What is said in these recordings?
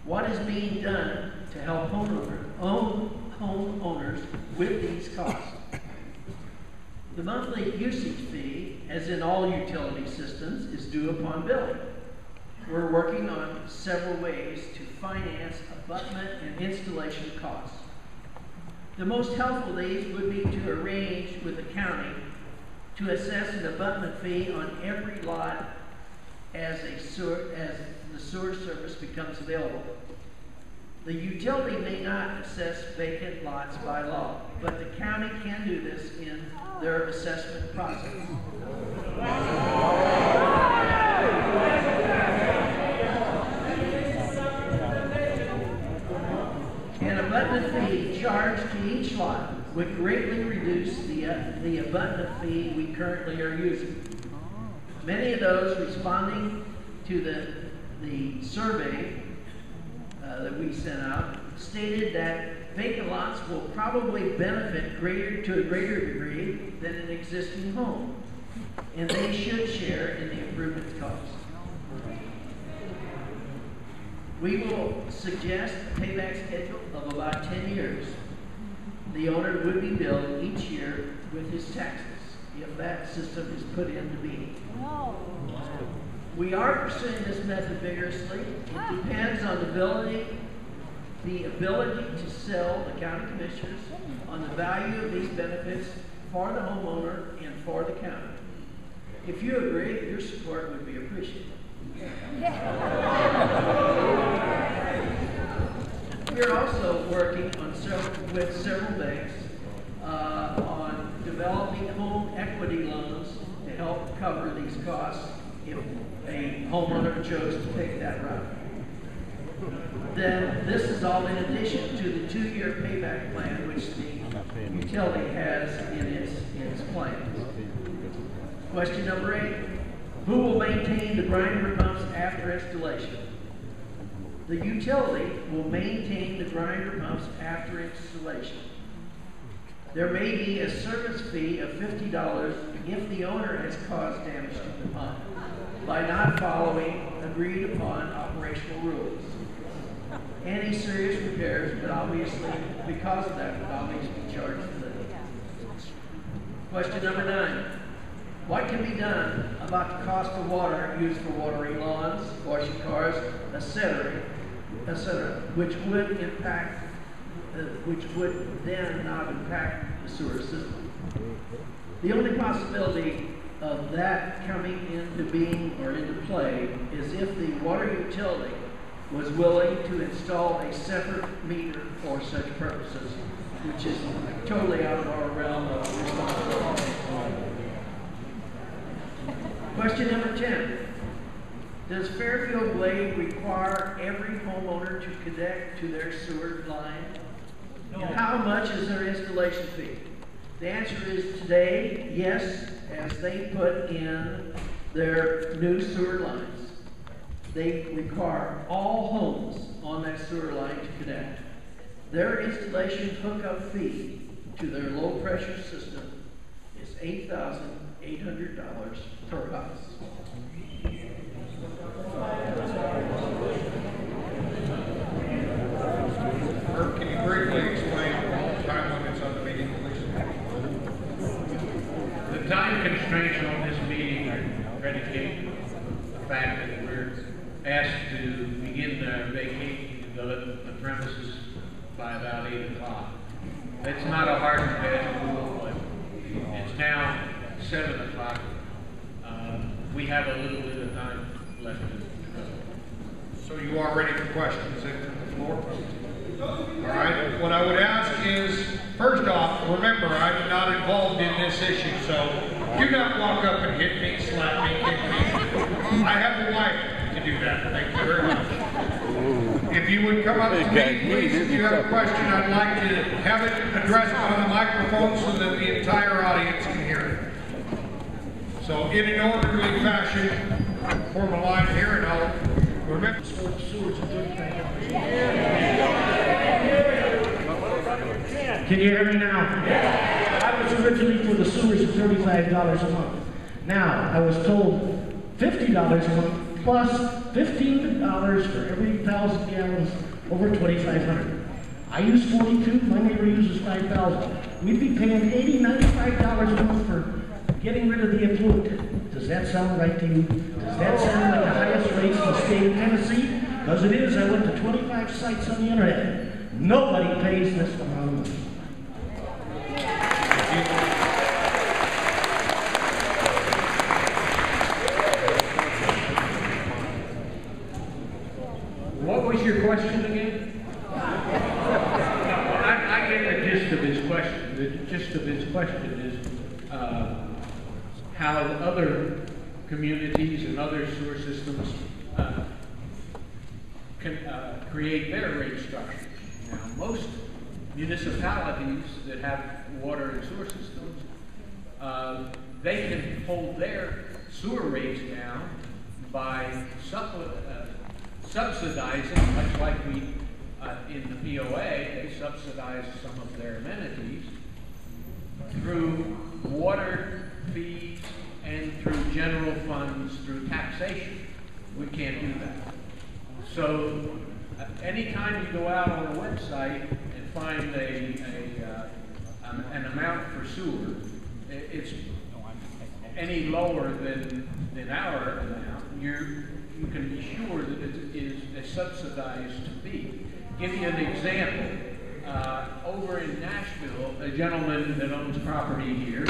What is being done to help homeowners with these costs? The monthly usage fee, as in all utility systems, is due upon billing. We're working on several ways to finance abutment and installation costs. The most helpful of these would be to arrange with the county to assess an abutment fee on every lot as the sewer service becomes available. The utility may not assess vacant lots by law, but the county can do this in their assessment process. An abutment fee charged to each lot would greatly reduce the abutment fee we currently are using. Many of those responding to the survey that we sent out stated that vacant lots will probably benefit to a greater degree than an existing home, and they should share in the improvement costs. We will suggest a payback schedule of about 10 years. The owner would be billed each year with his taxes if that system is put into being. We are pursuing this method vigorously. It depends on the ability to sell the county commissioners on the value of these benefits for the homeowner and for the county. If you agree, your support would be appreciated. We're also working with several banks on developing home equity loans to help cover these costs if a homeowner chose to take that route. Then this is all in addition to the 2-year payback plan which the utility has in its plans. Question number 8. Who will maintain the grinder pumps after installation? The utility will maintain the grinder pumps after installation. There may be a service fee of $50 if the owner has caused damage to the pump by not following agreed upon operational rules. Any serious repairs would obviously, because of that, would obviously be charged for that. Question number 9. What can be done about the cost of water used for watering lawns, washing cars, etc., which would then not impact the sewer system? The only possibility of that coming into being or into play is if the water utility was willing to install a separate meter for such purposes, which is totally out of our realm of responsibility. Question number 10. Does Fairfield Glade require every homeowner to connect to their sewer line? No. And how much is their installation fee? The answer is today, yes, as they put in their new sewer lines. They require all homes on that sewer line to connect. Their installation hookup fee to their low pressure system is $8,800 per house. Herb, can you briefly explain time limits on the meeting, please? The time constraints on this meeting are predicated on the fact that we're asked to begin vacating the premises by about 8 o'clock. It's not a hard and fast rule, but it's now 7 o'clock. We have a little bit of time left to go. So you are ready for questions into the floor? All right. What I would ask is, first off, remember, I'm not involved in this issue, so do not walk up and hit me, slap me, kick me. I have a wife to do that. Thank you very much. If you would come up to me, please, if you have a question, I'd like to have it addressed on the microphone so that the entire audience can hear it. So in an orderly fashion, form a line here, and I'll remember. Can you hear me now? I was originally for the sewers at $35 a month. Now, I was told $50 a month plus $15 for every 1,000 gallons over 2,500. I use 42, my neighbor uses 5,000. We'd be paying $80, $95 a month for getting rid of the effluent. Does that sound right to you? Does that sound like the highest rates in the state of Tennessee? Because it is. I went to 25 sites on the internet. Nobody pays this amount of money. What was your question again? I get the gist of his question. The gist of his question is how other communities and other sewer systems can create their rate structures. Now, most municipalities that have water and sewer systems, they can hold their sewer rates down by subsidizing, much like we in the POA, they subsidize some of their amenities through water fees and through general funds through taxation. We can't do that. So anytime you go out on a website and find an amount for sewer, it's any lower than our amount, you can be sure that it is a subsidized fee. Give you an example. Over in Nashville, a gentleman that owns property here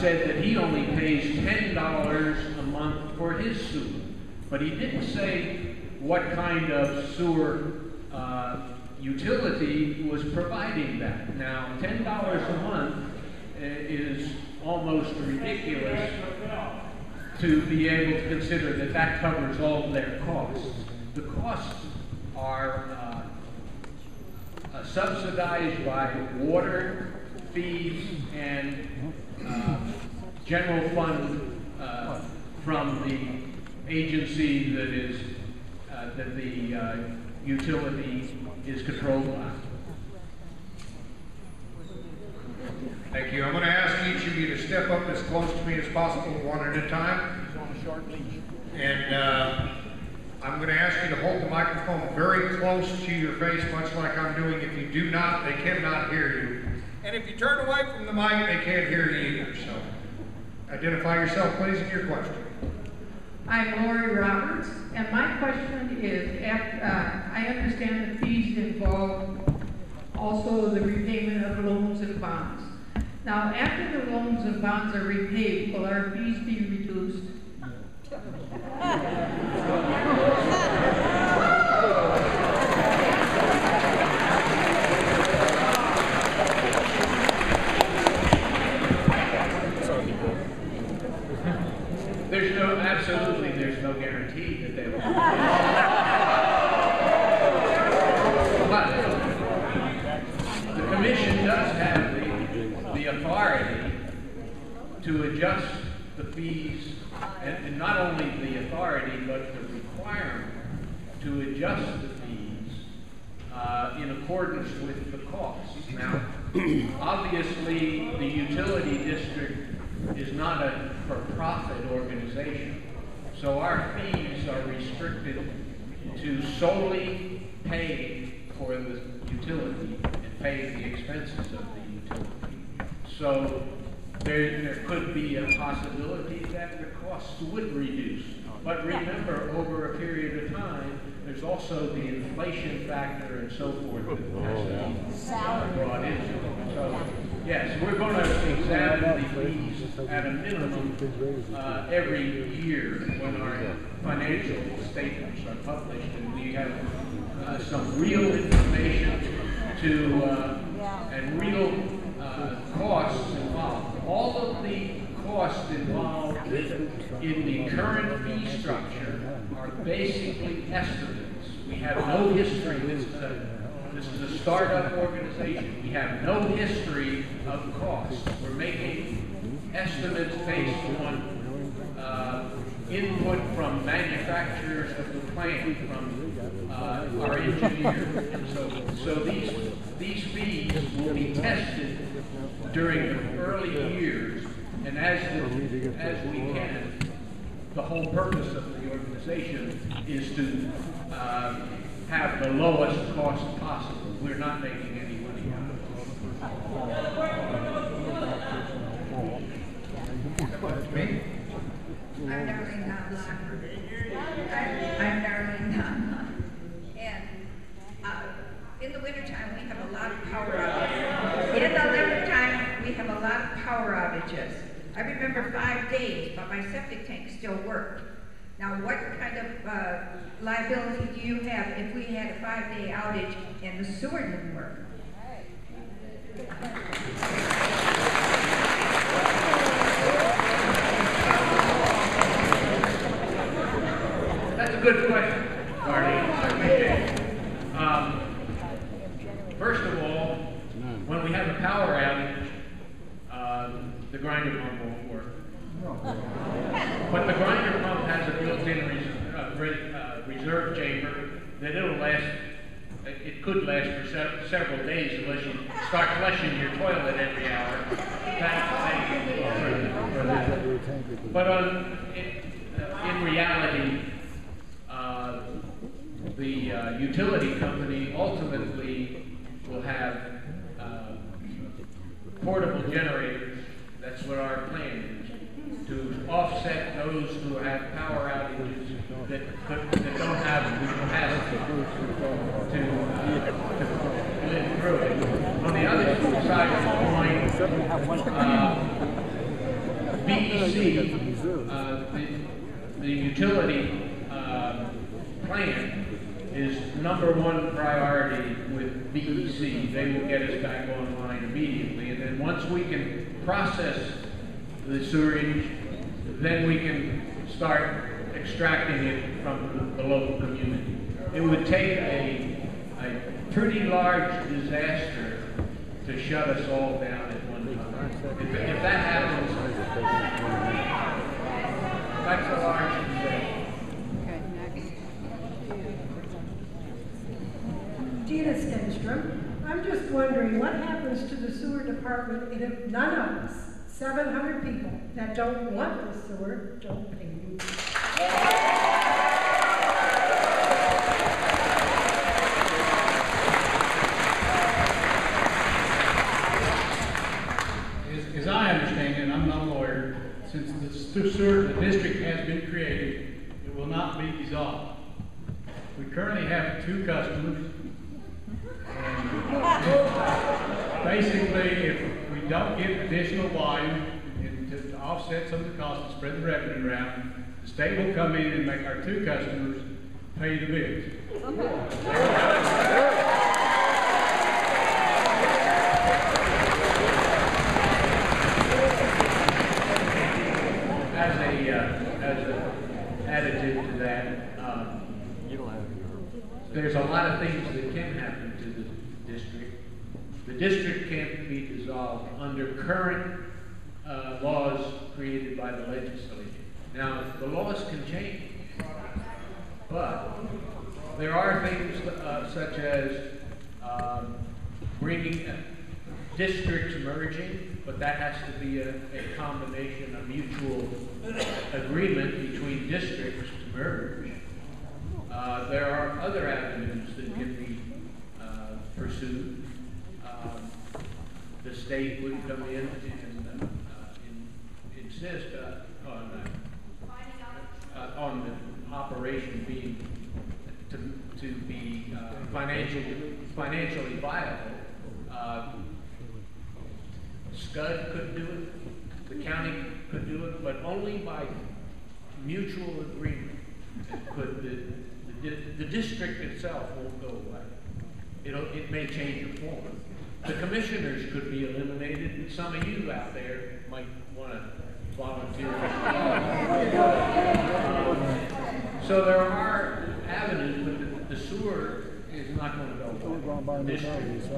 said that he only pays $10 a month for his sewer. But he didn't say what kind of sewer utility was providing that. Now, $10 a month is almost ridiculous to be able to consider that that covers all of their costs. The costs are subsidized by water fees and general fund from the agency that is that the utility is controlled by. Thank you. I'm going to ask each of you to step up as close to me as possible, one at a time. And I'm going to ask you to hold the microphone very close to your face, much like I'm doing. If you do not, they cannot hear you. And if you turn away from the mic, they can't hear you either. So identify yourself, please, and your question. I'm Lori Roberts, and my question is, I understand the fees involve also the repayment of loans and bonds. Now, after the loans and bonds are repaid, will our fees be reduced? There's no guarantee that they will. But the commission does have the authority to adjust the fees, and not only the authority, but the requirement to adjust the fees in accordance with the costs. Now, obviously, the utility district is not a for-profit organization, so our fees are restricted to solely pay for the utility and pay the expenses of the utility. So there could be a possibility that the costs would reduce. But remember, over a period of time, there's also the inflation factor and so forth that has to be brought into it. So, yes, we're going to examine the fees at a minimum every year when our financial statements are published, and we have some real information and real costs involved. All of the costs involved in the current fee structure are basically estimates. We have no history. This is a startup organization. We have no history of costs. We're making estimates based on input from manufacturers of the plant, from our engineers. And so these fees will be tested during the early years, and as we can the whole purpose of the organization is to have the lowest cost possible. We're not making any money out of it. Me? I'm Darlene Donlon. I'm Darlene Donlon. And in the wintertime, we have a lot of power outages. In the wintertime, we have a lot of power outages. I remember 5 days, but my septic tank still worked. Now, what kind of liability do you have if we had a 5-day outage and the sewer didn't work? That's a good question, Marty. I appreciate it. First of all, when we have a power outage, the grinder pump won't work. But the grinder pump has a built-in reserve chamber that it'll last. It could last for several days unless you start flushing your toilet every hour. But in reality, the utility company ultimately will have portable generators. That's what our plan is, to offset those who have power outages that don't have the capacity to live through it. On the other side of the coin, BEC, the utility plan is #1 priority with BEC. They will get us back online immediately, and then once we can process the sewerage, then we can start extracting it from the local community. It would take a pretty large disaster to shut us all down at one time. If that happens, that's a large disaster. Gina Stenstrom. I'm just wondering what happens to the sewer department if none of us, 700 people that don't want the sewer, don't pay you? As I understand it, and I'm not a lawyer, since the district has been created, it will not be dissolved. We currently have 2 customers. And basically, if we don't get additional volume to offset some of the costs and spread the revenue around, the state will come in and make our 2 customers pay the bills. As an additive to that, there's a lot of things that can happen to the district. The district can't be dissolved under current laws created by the legislature. Now, the laws can change, but there are things such as bringing districts merging, but that has to be a combination, a mutual agreement between districts to merge. There are other avenues that can be pursued. The state would come in and insist on the operation being to be financially viable. SCUD could do it, the county could do it, but only by mutual agreement could the district itself won't go away. It may change a form. The commissioners could be eliminated, and some of you out there might want to volunteer. So there are avenues, but the sewer is not going to go away. The district is.